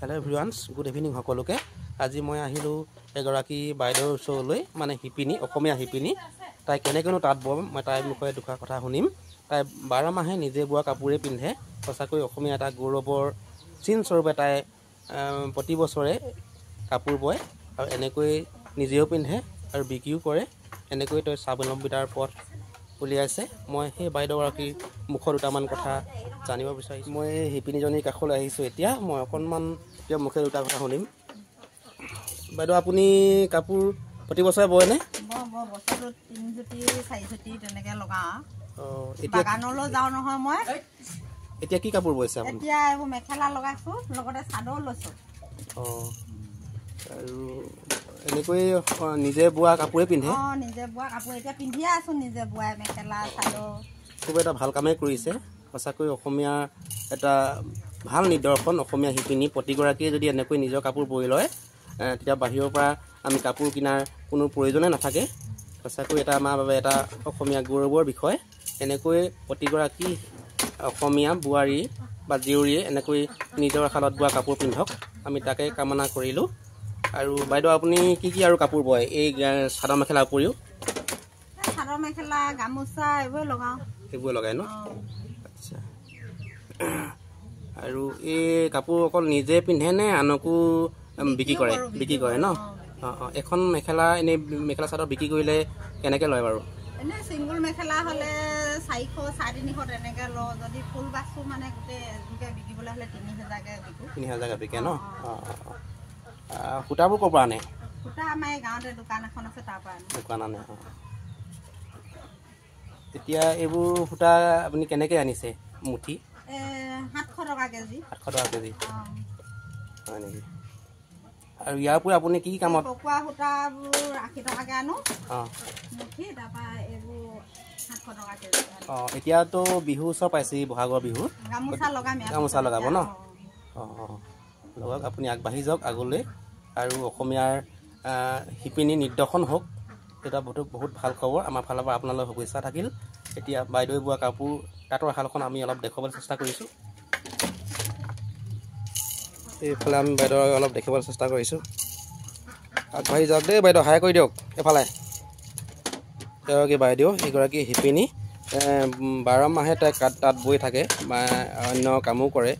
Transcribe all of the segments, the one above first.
hello एभ्रिवान्स good इभिनिंग सकलोके আজি মই আহিলো এগৰাকী বাইদেউৰ ওচৰলৈ মানে হিপিনী অসমীয়া হিপিনী তাই কেনেকেনো তাঁত বয় মই তাইৰ মুখে দুখা কথা শুনিম তাই 12 মাহে নিজে বোৱা কাপোৰে পিন্ধে সঁচাকৈ অসমীয়া এটা গৌৰৱৰ চিন স্বৰূপে তাই প্ৰতি বছৰে কাপোৰ বয় আৰু এনেকৈ নিজেও পিন্ধে আৰু বিক্ৰীও কৰে এনেকৈ তই স্বাৱলম্বিতাৰ পথ উলিয়াইছে মই সেই বাইদেউগৰাকীৰ মুখৰ দুটামান কথা জানিব বিচাৰিছোঁ মই হিপিনীজনীৰ কাষলৈ আহিছোঁ এতিয়া মই অকণমান তেওঁৰ মুখে দুটা কথা শুনিম বাইদেউ আপুনি কাপোৰ প্ৰতি বছৰে বয়নে বছৰত 3 জুটি 4 জুটি তেনেকৈ লগাওঁ এতিয়া বাগানলৈ যাওঁ নহয় মই এতিয়া কি কাপোৰ বৈছে আপুনি এতিয়া এইবোৰ মেখেলা লগাইছোঁ লগতে চাদৰ লৈছোঁ আৰু এনেকৈ নিজে বোৱা কাপোৰে পিন্ধে নিজে বোৱা কাপোৰ এতিয়া পিন্ধিয়ে আছোঁ নিজে বোৱা মেখেলা চাদৰ খুব এটা ভাল কামেই কৰিছে সঁচাকৈ অসমীয়া এটা ভাল নিদৰ্শন অসমীয়া শিপিনী প্ৰতিগৰাকীয়ে যদি এনেকৈ নিজৰ কাপোৰ বৈ লয় তেতিয়া বাহিৰৰ পৰা আমি কাপোৰ কিনাৰ কোনো প্ৰয়োজনে নাথাকে সঁচাকৈ এটা আমাৰ বাবে এটা অসমীয়া গৌৰৱৰ বিষয় এনেকৈ প্ৰতিগৰাকী অসমীয়া বোৱাৰী বা জীয়ৰীয়ে এনেকৈ নিজৰ শালত বোৱা কাপোৰ পিন্ধক আমি তাকে কামনা কৰিলোঁ আৰু বাইদেউ আপুনি কি কি আৰু কাপোৰ বয় এই চাদৰ মেখেলাৰ উপৰিও চাদৰ মেখেলা গামোচা এইবোৰ লগাওঁ এইবোৰ লগাই ন আচ্ছা আৰু এই কাপোৰ অকল নিজে পিন্ধে নে আনকো বিক্ৰী কৰে ন এখন মেখেলা এনে মেখেলা চাদৰ বিক্ৰী কৰিলে কেনেকৈ লয় বাৰু এনে সিঙ্গল মেখেলা হলে 400 350 তেনেকৈ লওঁ যদি ফুল বাছু মানে গোটেই এনেকৈ বিকিবলৈ হলে 3000 কে বিকে ন সূতাবোৰ ক'ৰ পৰা আনে সূতা আমাৰ গাঁৱতে দোকান এখন আছে তাৰ পৰা দোকান আনে এতিয়া এইবোৰ সূতা আপুনি কেনেকৈ আনিছে মুঠি 700 টকা কেজি 700 টকা কেজি হয় নেকি আৰু ইয়াৰ উপৰি আপুনি কি কামত পকোৱা সূতাবোৰ 80 টকাকৈ আনো মুঠি তাৰপৰা এইবোৰ 700 টকা কেজি এতিয়াতো বিহু ওচৰ পাইছেহি বহাগৰ বিহু গামোচা লগাব ন লগাওক আপুনি আগবাঢ়ি যাওক আগলৈ আৰু অসমীয়াৰ শিপিনী নিদৰ্শন হওক এটা বহুত ভাল খবৰ আমাৰ ফালৰ পৰা আপোনালৈ শুভেচ্ছা থাকিল এতিয়া বাইদেৱে বোৱা কাপোৰ তাঁতৰ শালখন আমি অলপ দেখুৱাবলৈ চেষ্টা কৰিছোঁ এইফালে আমি বাইদেউ অলপ দেখিবলৈ চেষ্টা কৰিছোঁ আগবাঢ়ি যাওক দেই বাইদেউ সহায় কৰি দিয়ক এফালে এগৰাকী বাইদেউ এগৰাকী শিপিনী 12 মাহে তাই তাঁত বৈ থাকে বা অন্য কামো কৰে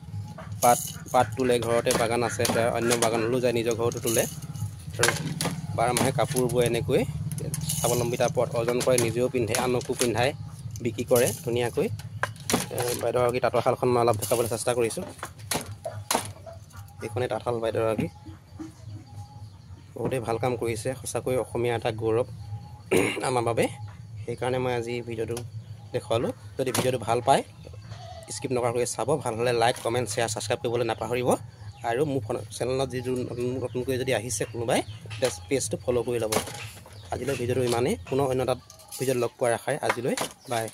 পাত তোলে ঘৰতে বাগান আছে অন্য বাগানলৈও যায় নিজৰ ঘৰতো তোলে আৰু 12 মাহে কাপোৰ বৈ এনেকৈ স্বাৱলম্বিতাৰ পথ অৰ্জন কৰে নিজেও পিন্ধে আনকো পিন্ধাই বিক্ৰী কৰে ধুনীয়াকৈ বাইদেউগৰাকী তাঁতৰ শালখন মই অলপ দেখাবলৈ চেষ্টা কৰিছোঁ এইখনেই তাঁতশাল বাইদেউগৰাকী বহুতেই ভাল কাম কৰিছে সঁচাকৈ অসমীয়া এটা গৌৰৱ আমাৰ বাবে সেইকাৰণে মই আজি ভিডিঅ'টো দেখুৱালোঁ যদি ভিডিঅ'টো ভাল পায় স্কিপ নকৰাকৈ চাব ভাল হ'লে লাইক কমেণ্ট শ্বেয়াৰ ছাবস্ক্ৰাইব কৰিবলৈ নাপাহৰিব আৰু মোৰ চেনেলত যিটো নতুনকৈ যদি আহিছে কোনোবাই পেজটো ফ'ল' কৰি ল'ব আজিলৈ ভিডিঅ'টো ইমানেই পুনৰ অন্য এটা ভিডিঅ'ত লগ পোৱাৰ আশাৰে আজিলৈ বাই